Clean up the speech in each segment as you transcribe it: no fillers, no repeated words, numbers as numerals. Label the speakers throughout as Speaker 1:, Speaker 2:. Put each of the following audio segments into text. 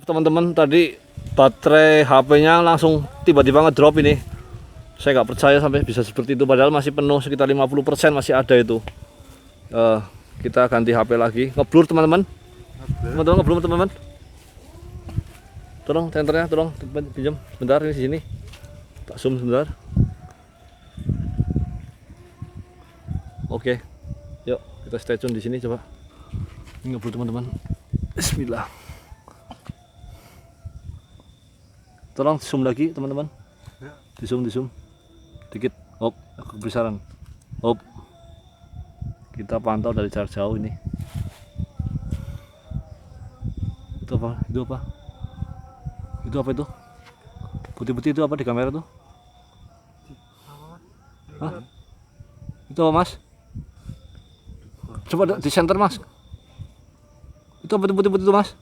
Speaker 1: teman-teman, tadi baterai HP-nya langsung tiba-tiba ngedrop ini. Saya nggak percaya sampai bisa seperti itu, padahal masih penuh sekitar 50% masih ada itu. Kita ganti HP lagi. Ngeblur teman-teman. Teman-teman ngeblur teman-teman. Tolong senternya, tolong pinjam sebentar ini di sini. Tak zoom sebentar. Oke. Yuk, kita stay tune di sini coba. Ini ngeblur teman-teman. Bismillah. Tolong zoom lagi teman-teman. Di zoom dikit. Hop, kebesaran. Hop. Kita pantau dari jarak jauh ini. Itu apa? Itu apa? Itu apa itu? Putih-putih itu apa di kamera tuh? Hah? Itu apa mas? Coba di center mas. Itu apa putih-putih itu mas?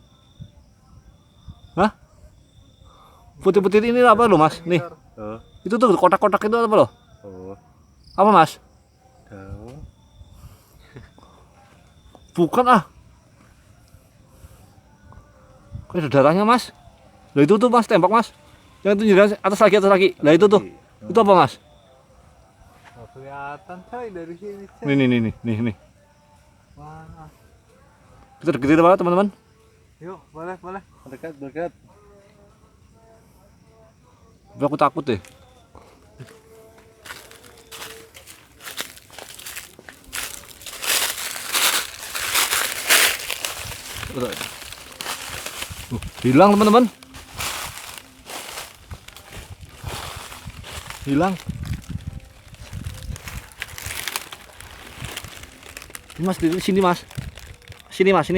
Speaker 1: Hah? Putih-putih ini apa lo mas? Nih. Itu tuh kotak-kotak itu apa lo? Apa mas? Bukan ah. Kok ada darahnya mas? Lah itu tuh mas, tembak mas. Yang itu jelas atas lagi. Lah itu tuh. Itu apa mas?
Speaker 2: Kelihatan coy dari sini.
Speaker 1: Nih.
Speaker 2: Mana?
Speaker 1: Kita deketin apa teman-teman?
Speaker 2: Yuk, boleh. Dekat.
Speaker 1: Aku takut deh. Hilang teman-teman. Hilang. Ini mas, di sini mas. Sini mas.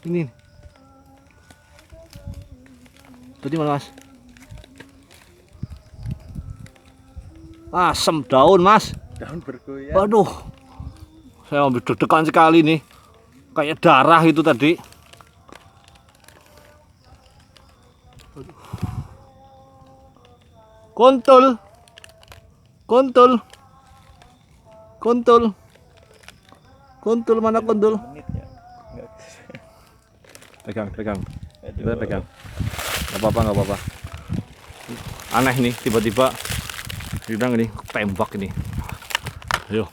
Speaker 1: Ini. Tadi mana mas? Asam daun mas.
Speaker 2: Daun bergoyang.
Speaker 1: Waduh. Saya ambil deg-degan sekali nih. Kayak darah itu tadi. Kontol mana kontol? Pegang. Kita pegang. Gak apa-apa. Aneh nih, tiba-tiba hilang ini, tembak ini. Ayo.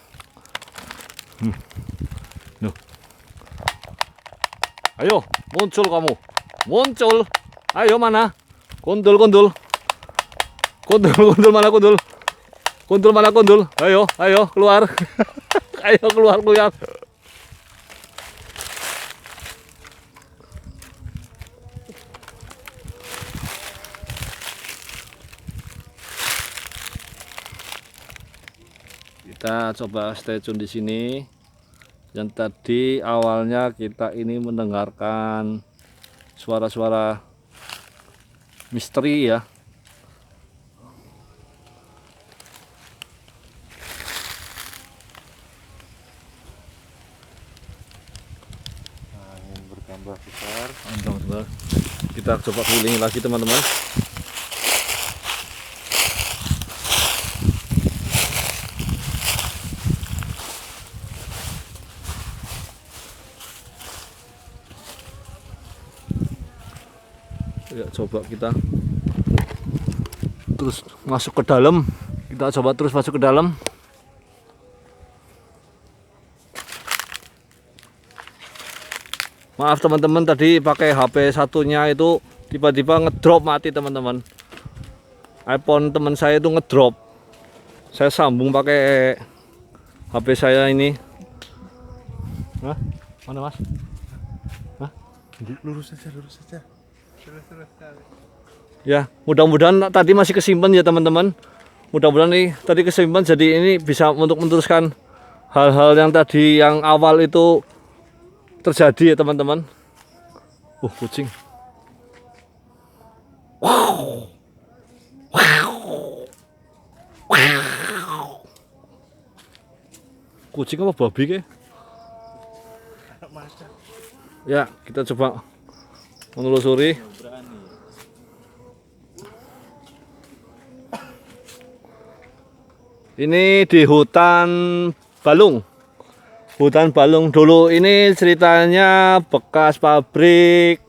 Speaker 1: Nuh. Ayo, muncul kamu. Muncul. Ayo mana? Kontol mana kontol? Kontol mana kontol? Ayo keluar. Ayo keluar. Kita coba stay tune di sini. Yang tadi awalnya kita ini mendengarkan suara-suara misteri ya.
Speaker 2: Angin bertambah besar.
Speaker 1: Kita coba kelilingi lagi teman-teman. Ya, coba kita terus masuk ke dalam. Kita coba terus masuk ke dalam. Maaf teman-teman, tadi pakai HP satunya itu tiba-tiba ngedrop mati teman-teman. iPhone teman saya itu ngedrop. Saya sambung pakai HP saya ini. Hah? Mana mas? Hah?
Speaker 2: Lurus saja.
Speaker 1: Ya, mudah-mudahan tadi masih kesimpan ya teman-teman. Mudah-mudahan nih tadi kesimpan, jadi ini bisa untuk meneruskan hal-hal yang tadi yang awal itu terjadi ya teman-teman. Kucing. Wow. Kucing apa babi ke? Ya, kita coba menelusuri. Ini di hutan Balung. Hutan Balung dulu ini ceritanya bekas pabrik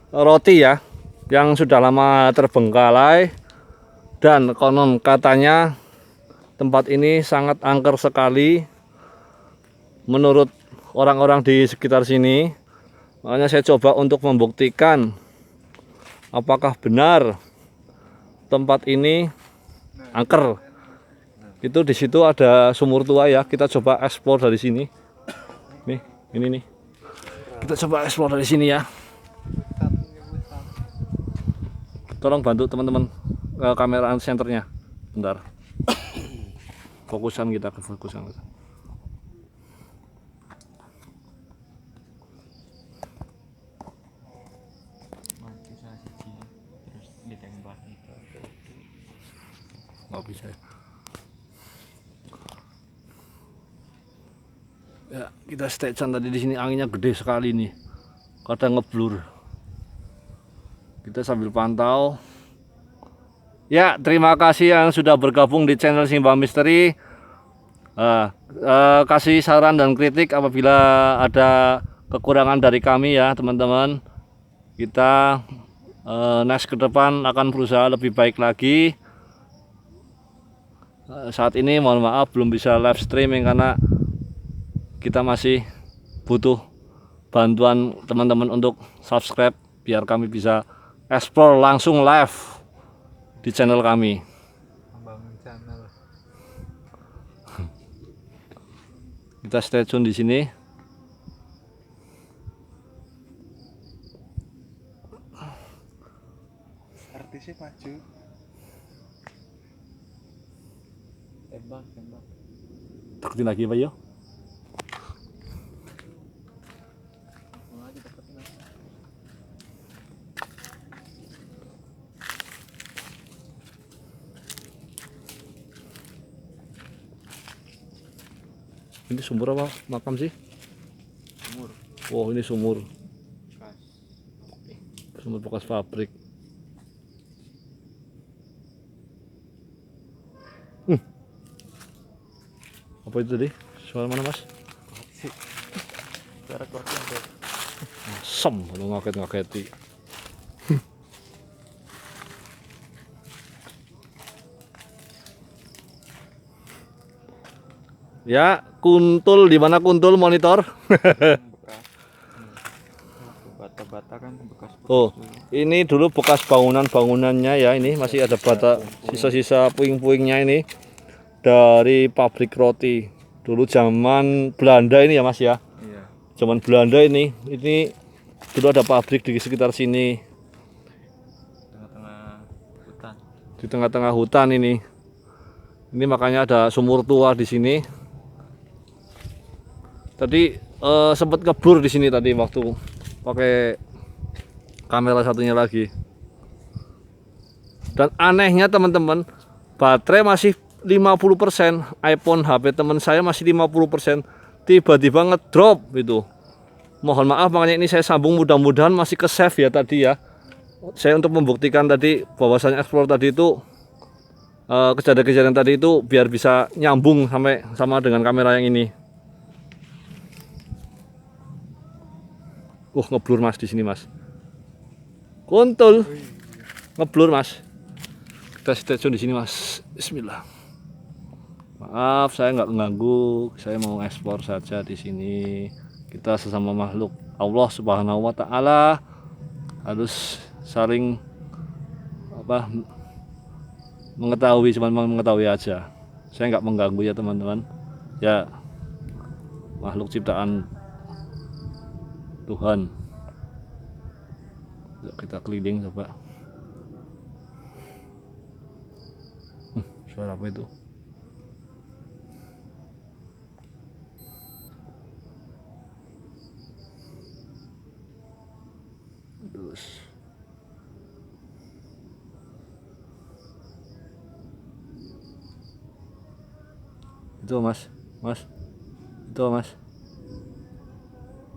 Speaker 1: roti ya, yang sudah lama terbengkalai, dan konon katanya tempat ini sangat angker sekali menurut orang-orang di sekitar sini. Makanya saya coba untuk membuktikan apakah benar tempat ini angker. Itu di situ ada sumur tua ya. Kita coba eksplor dari sini. Nih, ini nih. Kita coba eksplor dari sini ya. Tolong bantu teman-teman kamera senternya. Bentar. Fokusan kita ke fokusan kita. Nggak bisa ya. Ya, kita stay-an tadi di sini anginnya gede sekali nih. Kadang ngeblur. Kita sambil pantau. Ya, terima kasih yang sudah bergabung di channel Simba Misteri. Kasih saran dan kritik apabila ada kekurangan dari kami ya, teman-teman. Kita next ke depan akan berusaha lebih baik lagi. Saat ini mohon maaf belum bisa live streaming karena kita masih butuh bantuan teman-teman untuk subscribe biar kami bisa explore langsung live di channel kami.
Speaker 2: Membangun channel.
Speaker 1: Kita stay tune di sini.
Speaker 2: Artisnya maju. Tembak.
Speaker 1: Takutin lagi Pak yo. Ini sumur apa makam sih?
Speaker 2: Sumur.
Speaker 1: Oh, ini sumur.
Speaker 2: Bekas.
Speaker 1: Sumur bekas pabrik. Apa itu tadi? Suara mana Mas?
Speaker 2: Suara keluarga.
Speaker 1: Sem, lu ngaget-ngageti. Ya, kuntul di mana kuntul monitor?
Speaker 2: Bata-bata kan bekas.
Speaker 1: Oh, ini dulu bekas bangunannya ya, ini masih ada bata, sisa-sisa puing-puingnya ini dari pabrik roti. Dulu zaman Belanda ini ya Mas ya.
Speaker 2: Iya.
Speaker 1: Zaman Belanda ini dulu ada pabrik di sekitar sini.
Speaker 2: Tengah-tengah hutan.
Speaker 1: Di tengah-tengah hutan ini. Ini makanya ada sumur tua di sini. Tadi sempat ngeblur di sini tadi waktu pakai kamera satunya lagi. Dan anehnya teman-teman, baterai masih 50%, iPhone HP teman saya masih 50%, tiba-tiba ngedrop itu. Mohon maaf makanya ini saya sambung, mudah-mudahan masih ke save ya tadi ya. Saya untuk membuktikan tadi bahwasanya explore tadi itu kejadian-kejadian tadi itu biar bisa nyambung sama dengan kamera yang ini. Ngeblur Mas di sini Mas. Kuntul. Ngeblur Mas. Kita stay tune di sini Mas. Bismillah. Maaf saya nggak mengganggu. Saya mau ekspor saja di sini. Kita sesama makhluk Allah Subhanahu wa taala harus saling mengetahui, cuma mengetahui aja. Saya nggak mengganggu ya teman-teman. Ya makhluk ciptaan Tuhan. Yuk kita keliling coba. Suara apa itu? Terus itu Mas, itu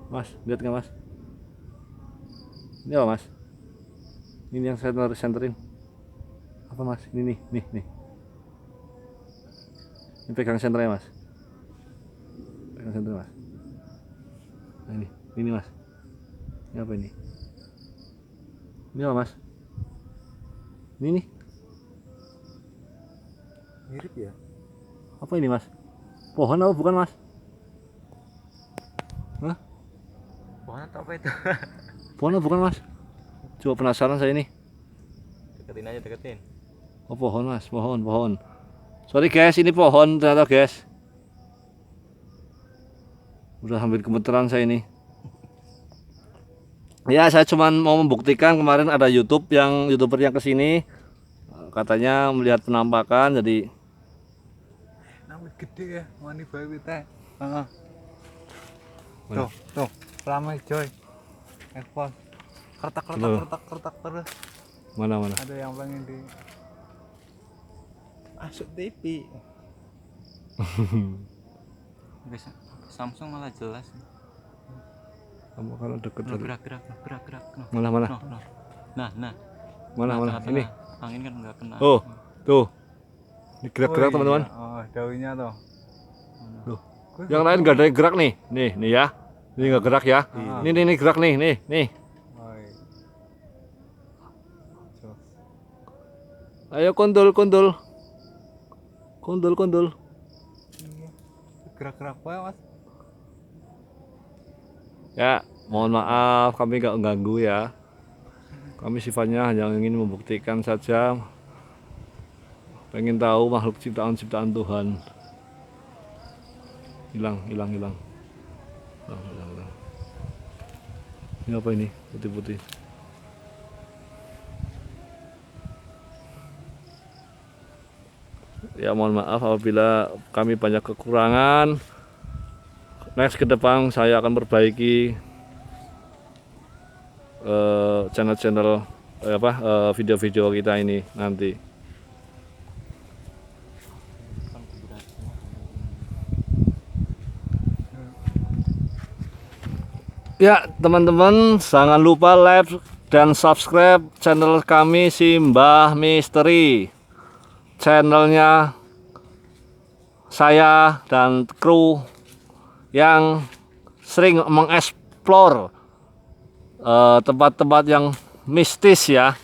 Speaker 1: Mas, lihat nggak Mas? Ini apa Mas? Ini yang saya senterin. Apa Mas? Ini nih. Ini pegang senternya Mas. Yang senter mas. Nah, ini mas. Ini apa ini? Ini apa mas? Ini nih.
Speaker 2: Mirip ya?
Speaker 1: Apa ini mas? Pohon apa bukan mas? Hah?
Speaker 2: Pohon atau apa itu?
Speaker 1: Pohon apa bukan mas? Coba penasaran saya ini.
Speaker 2: Deketin aja, deketin.
Speaker 1: Oh pohon mas, pohon. Sorry guys, ini pohon ternyata guys. Udah hampir gemeteran saya ini. Ya saya cuman mau membuktikan kemarin ada YouTuber yang kesini, katanya melihat penampakan jadi.
Speaker 2: Namanya gede ya, wani bae kita. Tuh, ramai coy. Ekspor. Kertak terus.
Speaker 1: Mana?
Speaker 2: Ada yang pengen di Asuk TV. Bisa Samsung malah jelas.
Speaker 1: Kamu kalau deket
Speaker 2: No,
Speaker 1: tadi.
Speaker 2: gerak. No.
Speaker 1: Mana?
Speaker 2: No. Nah.
Speaker 1: Mana?
Speaker 2: Tengah-tengah.
Speaker 1: Ini.
Speaker 2: Angin kan enggak kena.
Speaker 1: Oh, tuh. Ini gerak-gerak teman-teman.
Speaker 2: Oh, daunnya tuh.
Speaker 1: Tuh. Yang lain nggak ada yang gerak nih. Nih ya. Ini nggak gerak ya. Ini gerak nih. Ayo kondul.
Speaker 2: Gerak-gerak bae, Mas.
Speaker 1: Ya, mohon maaf kami nggak mengganggu ya. Kami sifatnya hanya ingin membuktikan saja. Pengen tahu makhluk ciptaan Tuhan. Hilang. Ini apa ini? Putih-putih. Ya mohon maaf apabila kami banyak kekurangan. Next ke depan saya akan perbaiki channel video-video kita ini nanti. Ya teman-teman, jangan lupa like dan subscribe channel kami si Mbah Misteri. Channelnya saya dan kru yang sering mengeksplor tempat-tempat yang mistis ya.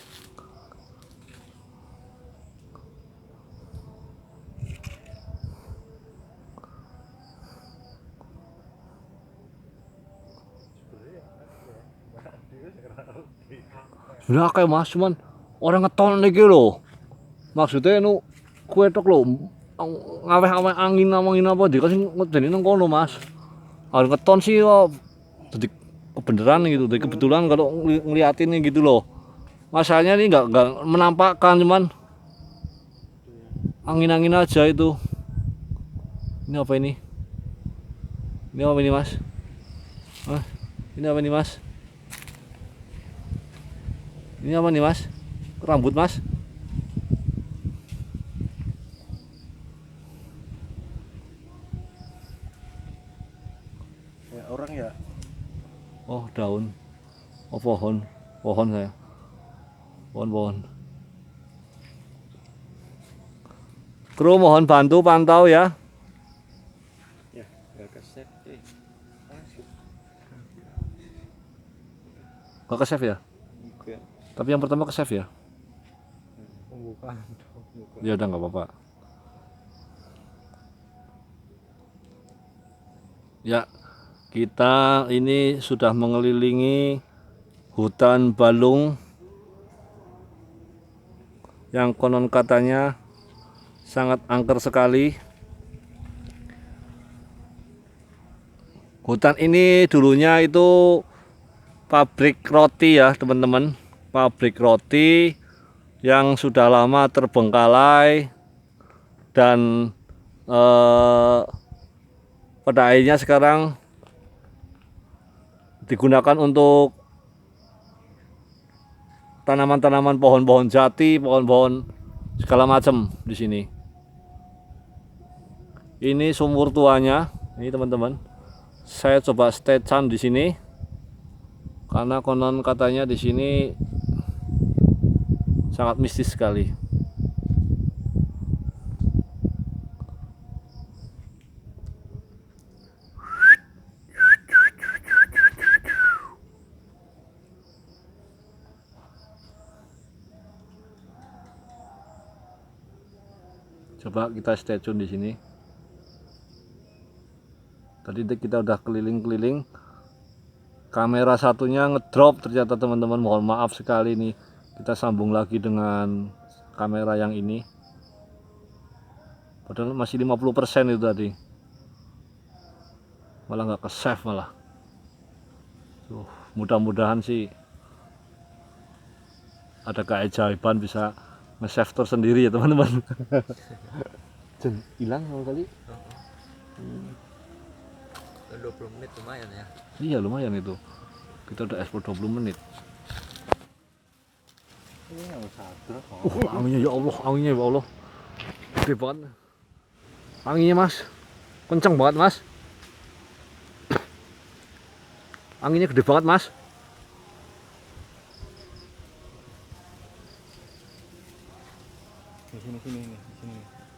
Speaker 1: Sudah kayak mas, cuman orang ngeton lagi loh. Maksudnya nu kue tok lo ngaweh angin apa dikasih ngedeni nang kono mas. Harus ngeton sih kok jadi kebenaran gitu. Jadi kebetulan kalau ngeliatin gitu loh. Masalahnya ini nggak menampakkan, cuman angin aja itu. Ini apa ini? Ini apa ini mas? Ini apa ini mas? Ini apa nih mas? Rambut mas?
Speaker 2: Ya, orang ya.
Speaker 1: Oh daun. Oh pohon saya. Pohon. Kru mohon bantu pantau ya.
Speaker 2: Ya, enggak keset.
Speaker 1: Gak ke save ya?
Speaker 2: Enggak.
Speaker 1: Tapi yang pertama ke save ya?
Speaker 2: Bukan.
Speaker 1: Ya udah nggak apa-apa. Ya, kita ini sudah mengelilingi hutan balung yang konon katanya sangat angker sekali. Hutan ini dulunya itu pabrik roti ya teman-teman, pabrik roti yang sudah lama terbengkalai dan pada akhirnya sekarang digunakan untuk tanaman-tanaman, pohon-pohon jati, pohon-pohon segala macam di sini. Ini sumur tuanya, ini teman-teman. Saya coba stay tune di sini karena konon katanya di sini sangat mistis sekali. Coba kita stay tune di sini. Tadi kita udah keliling-keliling. Kamera satunya ngedrop ternyata teman-teman. Mohon maaf sekali nih. Kita sambung lagi dengan kamera yang ini. Padahal masih 50% itu tadi. Malah nggak ke save malah. Mudah-mudahan sih ada keajaiban bisa nge-save tersendiri ya teman-teman. Hilang kali.
Speaker 2: 20 menit lumayan ya.
Speaker 1: Iya lumayan itu. Kita udah ekspor 20 menit. Anginnya ya Allah, anginnya ya Allah. Gede banget. Anginnya mas, kencang banget mas. Anginnya gede banget mas.
Speaker 2: Di sini.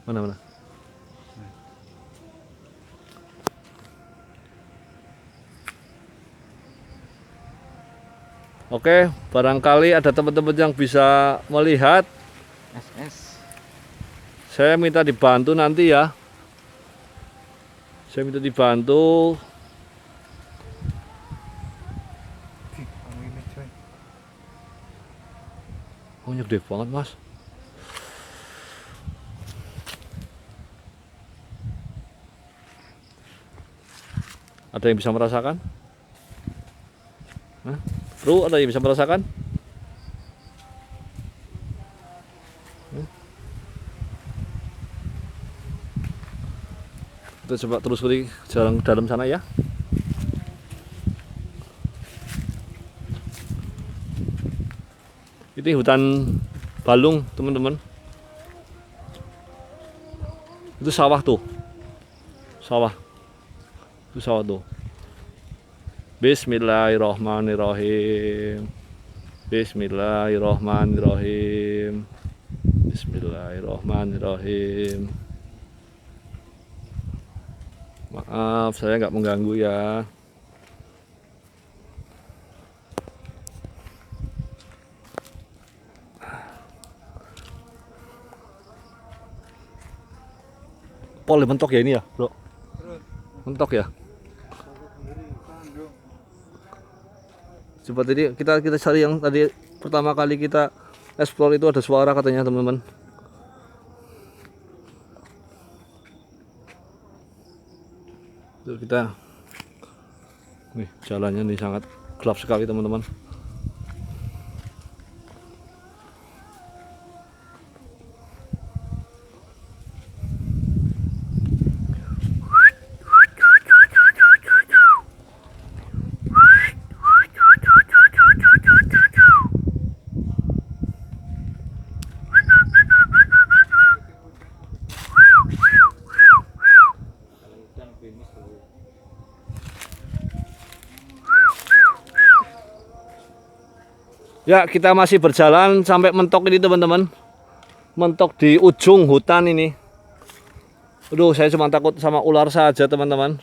Speaker 1: Mana? Oke, barangkali ada teman-teman yang bisa melihat.
Speaker 2: SS.
Speaker 1: Saya minta dibantu nanti ya. Saya minta dibantu.
Speaker 2: Ini coy.
Speaker 1: Anginnya gede banget mas. Ada yang bisa merasakan? Hah? Bro, ada yang bisa merasakan? Kita coba terus ke jalan dalam sana ya. Ini hutan balung teman-teman. Itu sawah tuh. Itu sawah tuh. Bismillahirrahmanirrahim. Bismillahirrahmanirrahim. Bismillahirrahmanirrahim. Maaf, saya nggak mengganggu ya. Pol mentok ya ini ya, bro. Mentok ya. Coba tadi kita cari yang tadi pertama kali kita explore itu ada suara katanya teman-teman. Tuh kita, nih jalannya nih sangat gelap sekali teman-teman. Ya, kita masih berjalan sampai mentok ini teman-teman. Mentok di ujung hutan ini. Aduh, saya cuma takut sama ular saja teman-teman.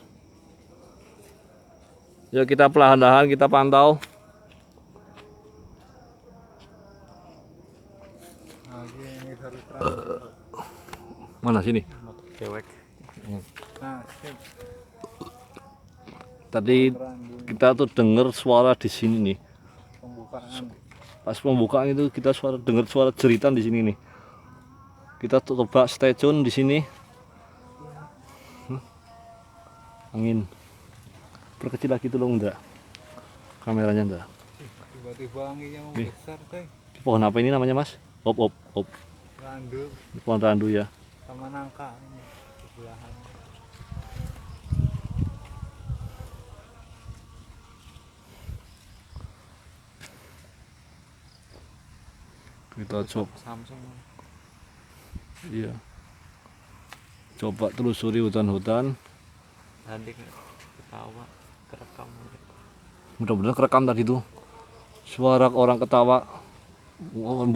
Speaker 1: Ya, kita perlahan-lahan kita pantau. Mana sini?
Speaker 2: Cewek. Nah, sip.
Speaker 1: Tadi kita tuh dengar suara di sini nih.
Speaker 2: Pembukaan.
Speaker 1: Pas pembukaan itu kita dengar suara jeritan di sini nih. Kita coba stay tune di sini. Angin. Perkecil lagi tuh loh enggak. Kameranya enggak.
Speaker 2: Tiba-tiba anginnya mau besar, coy.
Speaker 1: Pohon apa ini namanya, Mas? Op.
Speaker 2: Randu
Speaker 1: Pohon randu ya.
Speaker 2: sama nangka ini sebelahan.
Speaker 1: Kita coba.
Speaker 2: Samsung.
Speaker 1: Iya. Coba telusuri hutan-hutan.
Speaker 2: Tadi ketawa kerekam.
Speaker 1: Mudah-mudahan kerekam tadi tuh. Suara orang ketawa.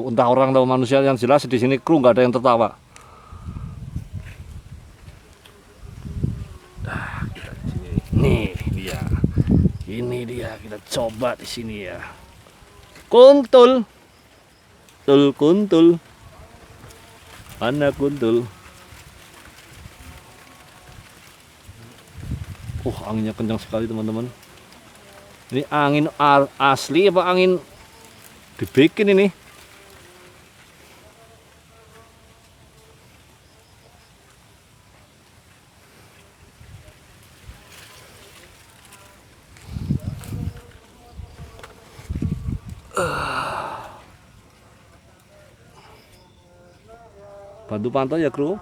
Speaker 1: Entah orang atau manusia, yang jelas di sini kru nggak ada yang tertawa. Kita di sini. Nih dia. Ini dia, kita coba di sini ya. Kuntul. Kuntul. Mana kuntul? Anginnya kencang sekali teman-teman. Ini angin asli apa angin dibikin ini? Bantu pantau ya kru.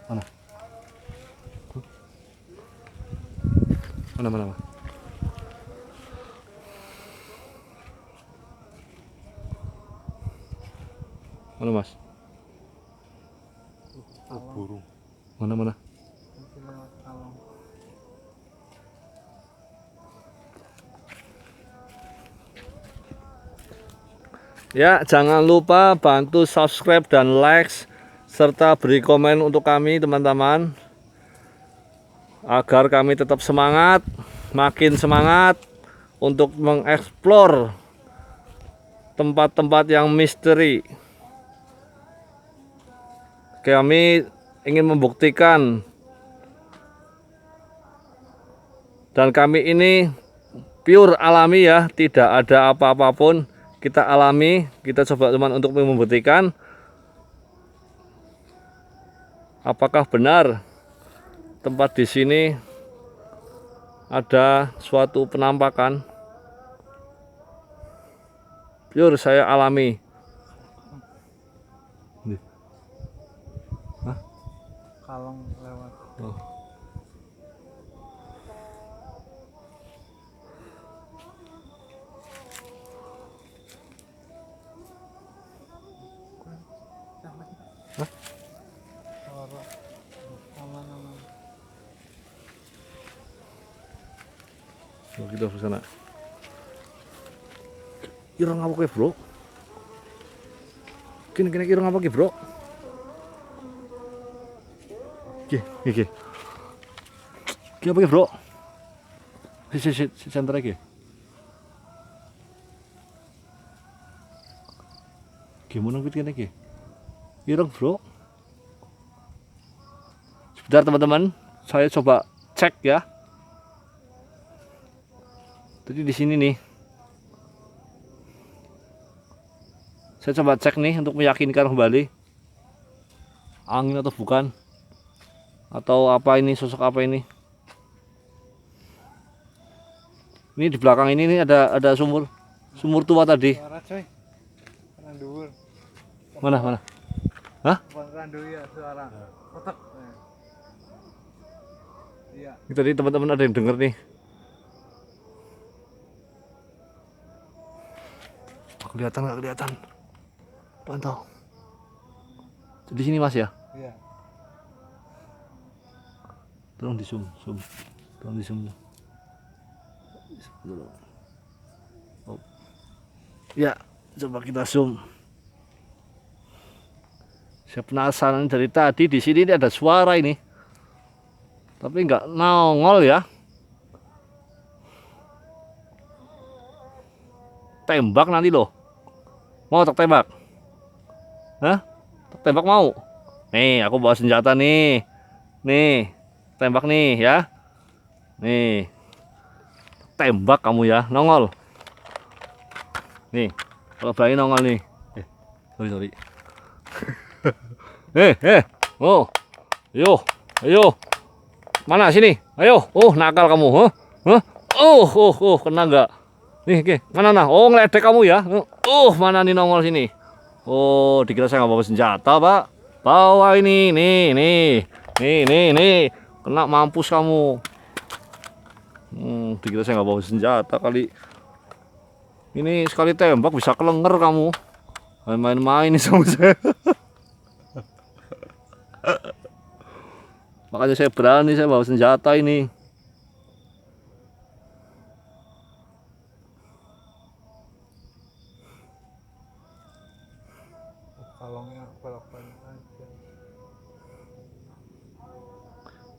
Speaker 1: Mana? Mana? Mana mas?
Speaker 2: Burung.
Speaker 1: Mana? Ya, jangan lupa bantu subscribe dan like serta beri komen untuk kami teman-teman, agar kami tetap semangat, makin semangat untuk mengeksplor tempat-tempat yang misteri. Kami ingin membuktikan dan kami ini pure alami ya, tidak ada apa-apapun. Kita alami, kita coba teman untuk membuktikan apakah benar tempat di sini ada suatu penampakan. Pure saya alami.
Speaker 2: Kalong lewat.
Speaker 1: Oh. Kita ke sana. Ireng apa ke bro? Kini ireng apa ke bro? Oke. Ki apa ke bro? Si center lagi. Gimana kita kini? Ireng bro. Sebentar teman-teman, saya coba cek ya. Jadi di sini nih, saya coba cek nih untuk meyakinkan kembali angin atau bukan, atau apa ini, sosok apa ini. Ini di belakang ini nih ada sumur tua tadi.
Speaker 2: Suara coy. Randur.
Speaker 1: Mana? Hah?
Speaker 2: Randur ya suara. Kotak. Iya.
Speaker 1: Ini tadi teman-teman ada yang denger nih. Kelihatan nggak kelihatan? Pantau. Di sini mas ya?
Speaker 2: Iya.
Speaker 1: Tolong di zoom. Tolong di zoom. Oh. Ya, coba kita zoom. Saya penasaran dari tadi di sini ada suara ini, tapi nggak nongol ya. Tembak nanti loh. Mau tak tembak? Hah? Tak tembak mau? Nih, aku bawa senjata nih. Nih, tembak nih ya. Nih. Tembak kamu ya, nongol. Nih, kalau berani nongol nih. Sorry. Oh. Ayo. Mana sini? Ayo. Nakal kamu, huh? Kena enggak? Nih, mana nah? Ngeledek kamu ya. Mana nih nongol sini? Dikira saya nggak bawa senjata, Pak. Bawa ini, nih. Kena mampus kamu. Dikira saya nggak bawa senjata kali. Ini sekali tembak bisa kelenger kamu. Main-main nih sama saya. Makanya saya berani, saya bawa senjata ini.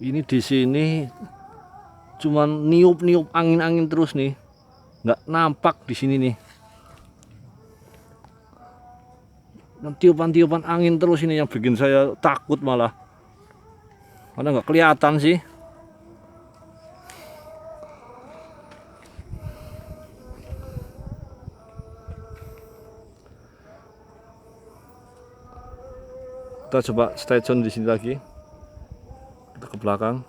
Speaker 1: Ini di sini cuman niup-niup angin-angin terus nih, nggak nampak di sini nih. Dan tiupan-tiupan angin terus ini yang bikin saya takut malah, karena nggak kelihatan sih. Kita coba stay tune di sini lagi. Kita ke belakang.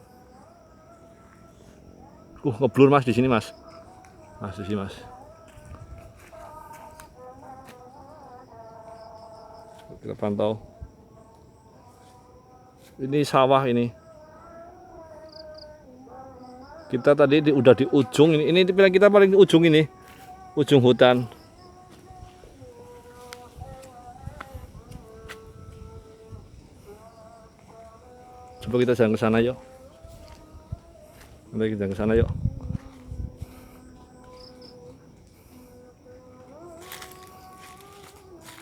Speaker 1: Ngeblur Mas di sini Mas. Mas di sini Mas. Kita pantau. Ini sawah ini. Kita tadi udah di ujung ini. Ini kita paling di ujung ini. Ujung hutan. Coba kita jalan ke sana yuk. Nanti kita ke sana yuk.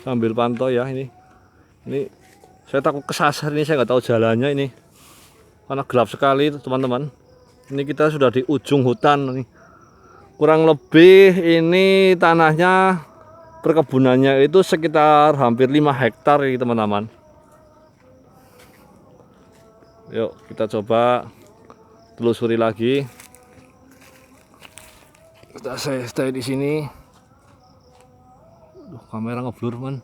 Speaker 1: Sambil pantau ya ini. Ini saya takut kesasar ini, saya nggak tahu jalannya ini. Karena gelap sekali teman-teman. Ini kita sudah di ujung hutan nih. Kurang lebih ini tanahnya, perkebunannya itu sekitar hampir 5 hektar ya teman-teman. Yuk kita coba telusuri lagi. Kita stay di sini. Duh, kamera ngeblur man.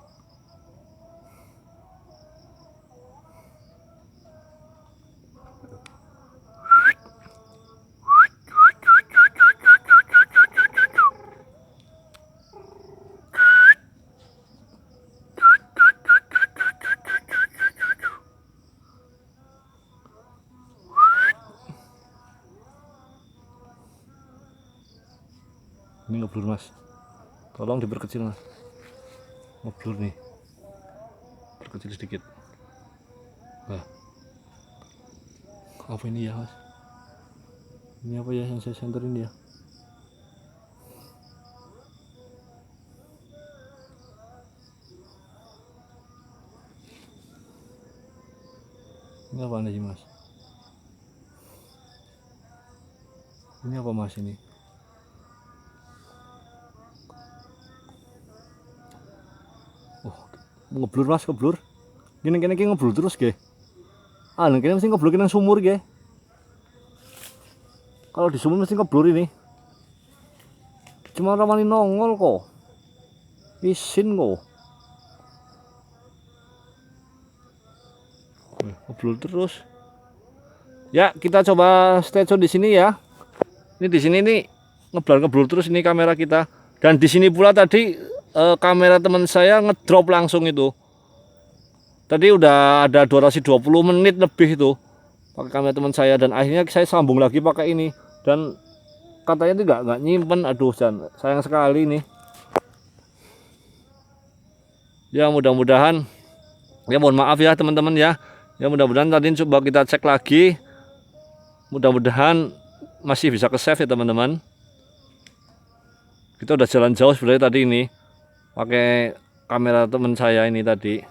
Speaker 1: Ini ngeblur Mas, tolong diperkecil Mas. Ngeblur nih, perkecil sedikit. Nah, apa ini ya Mas? Ini apa ya yang saya senterin ya? Ini apa sih Mas? Ini apa Mas ini? Ngeblur Mas, ngeblur. Gini ngeblur terus ge. Ah, kene mesti ngeblur nang sumur ge. Kalau di sumur mesti ngeblur ini. Cuma ramani nongol kok. Isin kok. Ngeblur terus. Ya, kita coba stay tune di sini ya. Ini di sini nih ngeblur terus ini kamera kita. Dan di sini pula tadi kamera teman saya ngedrop langsung itu. Tadi udah ada durasi 20 menit lebih itu pakai kamera teman saya, dan akhirnya saya sambung lagi pakai ini, dan katanya itu nggak nyimpen. Aduh, sayang sekali nih. Ya mudah-mudahan, ya mohon maaf ya teman-teman ya. Ya mudah-mudahan tadi coba kita cek lagi. Mudah-mudahan masih bisa ke save ya teman-teman. Kita udah jalan jauh sebenarnya tadi ini pakai kamera teman saya ini tadi.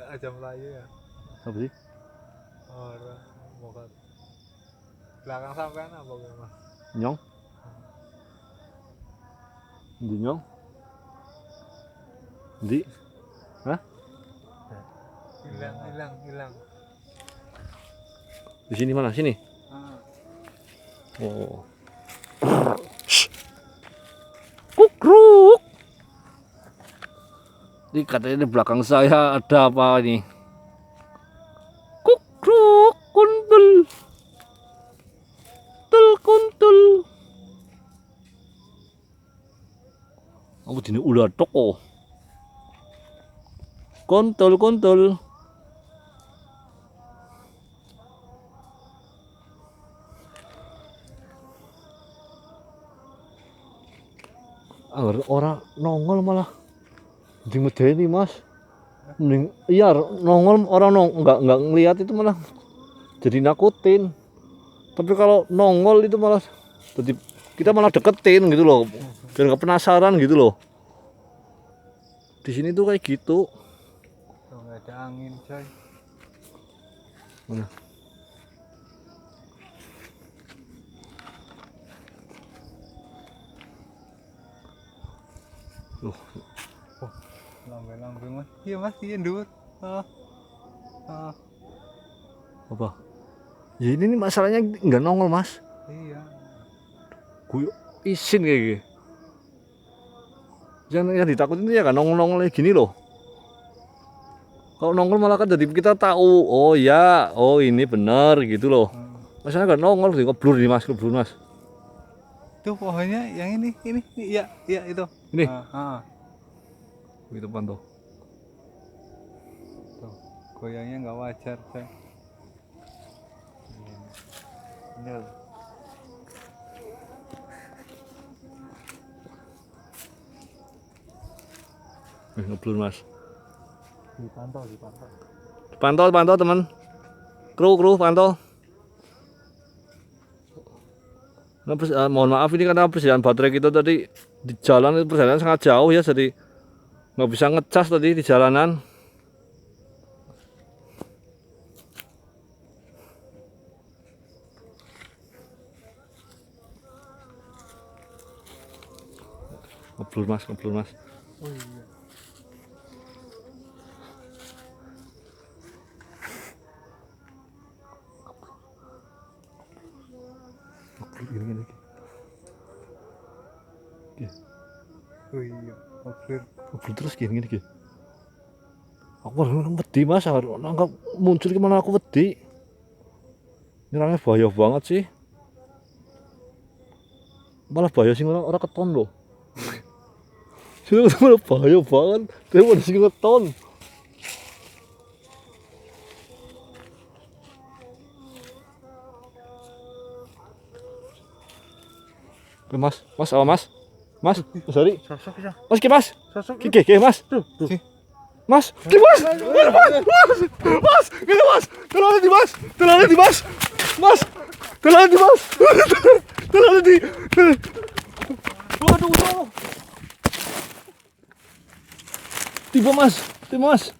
Speaker 2: Aja Melayu ya.
Speaker 1: Apa sih?
Speaker 2: Oh, mau ke belakang sampean apa gimana?
Speaker 1: Nyong? Di nyong? Di? Hah?
Speaker 2: Hilang.
Speaker 1: Di sini mana? Sini?
Speaker 2: Ah.
Speaker 1: Oh. Kukruk. Ini katanya di belakang saya ada apa ini? Kukruk, kuntul. Kuntul. Aku dini ular toko. Kuntul. Orang nongol malah di medeni Mas. Mending iya nongol orang nggak ngelihat itu malah jadi nakutin. Tapi kalau nongol itu malah jadi kita malah deketin gitu loh, biar nggak penasaran gitu loh. Di sini tuh kayak gitu.
Speaker 2: Tuh, nggak ada angin coy.
Speaker 1: Mana? Loh,
Speaker 2: Lambe-lambe mas. Iya mas, iya dur.
Speaker 1: apa? Ya ini nih masalahnya nggak nongol mas.
Speaker 2: Iya.
Speaker 1: Gue isin kayak gini. Yang ditakutin itu ya kan nongol-nongol kayak gini loh. Kalau nongol malah kan jadi kita tahu, oh ya, oh ini bener gitu loh. Masalahnya nggak nongol, keblur nih mas, keblur mas.
Speaker 2: Tuh pohonnya yang ini, iya itu.
Speaker 1: Ini?
Speaker 2: Gitu
Speaker 1: Pantau.
Speaker 2: Tuh, goyangnya nggak wajar coy. Ini loh.
Speaker 1: Ngeblur mas.
Speaker 2: Dipantau.
Speaker 1: Pantau teman. Kru pantau. Nah, mohon maaf ini karena persediaan baterai kita tadi di jalan itu perjalanan sangat jauh ya, jadi nggak bisa ngecas tadi di jalanan. Ngeblur mas.
Speaker 2: Oh iya.
Speaker 1: Gini.
Speaker 2: Oh iya.
Speaker 1: Ngeblur terus gini. Aku baru wedi mas, nggak muncul gimana aku wedi. Nyerangnya bahaya banget sih. Malah bahaya sih orang keton loh. Malah bahaya banget. Dia mau sing keton. Mas, apa mas? Sorry.
Speaker 2: Sosok ya.
Speaker 1: Mas, ki mas.
Speaker 2: Sosok.
Speaker 1: Ki mas. Mas, ki mas. Mas, gini mas. Terlalu di mas. Mas, terlalu di. Waduh. Tiba mas.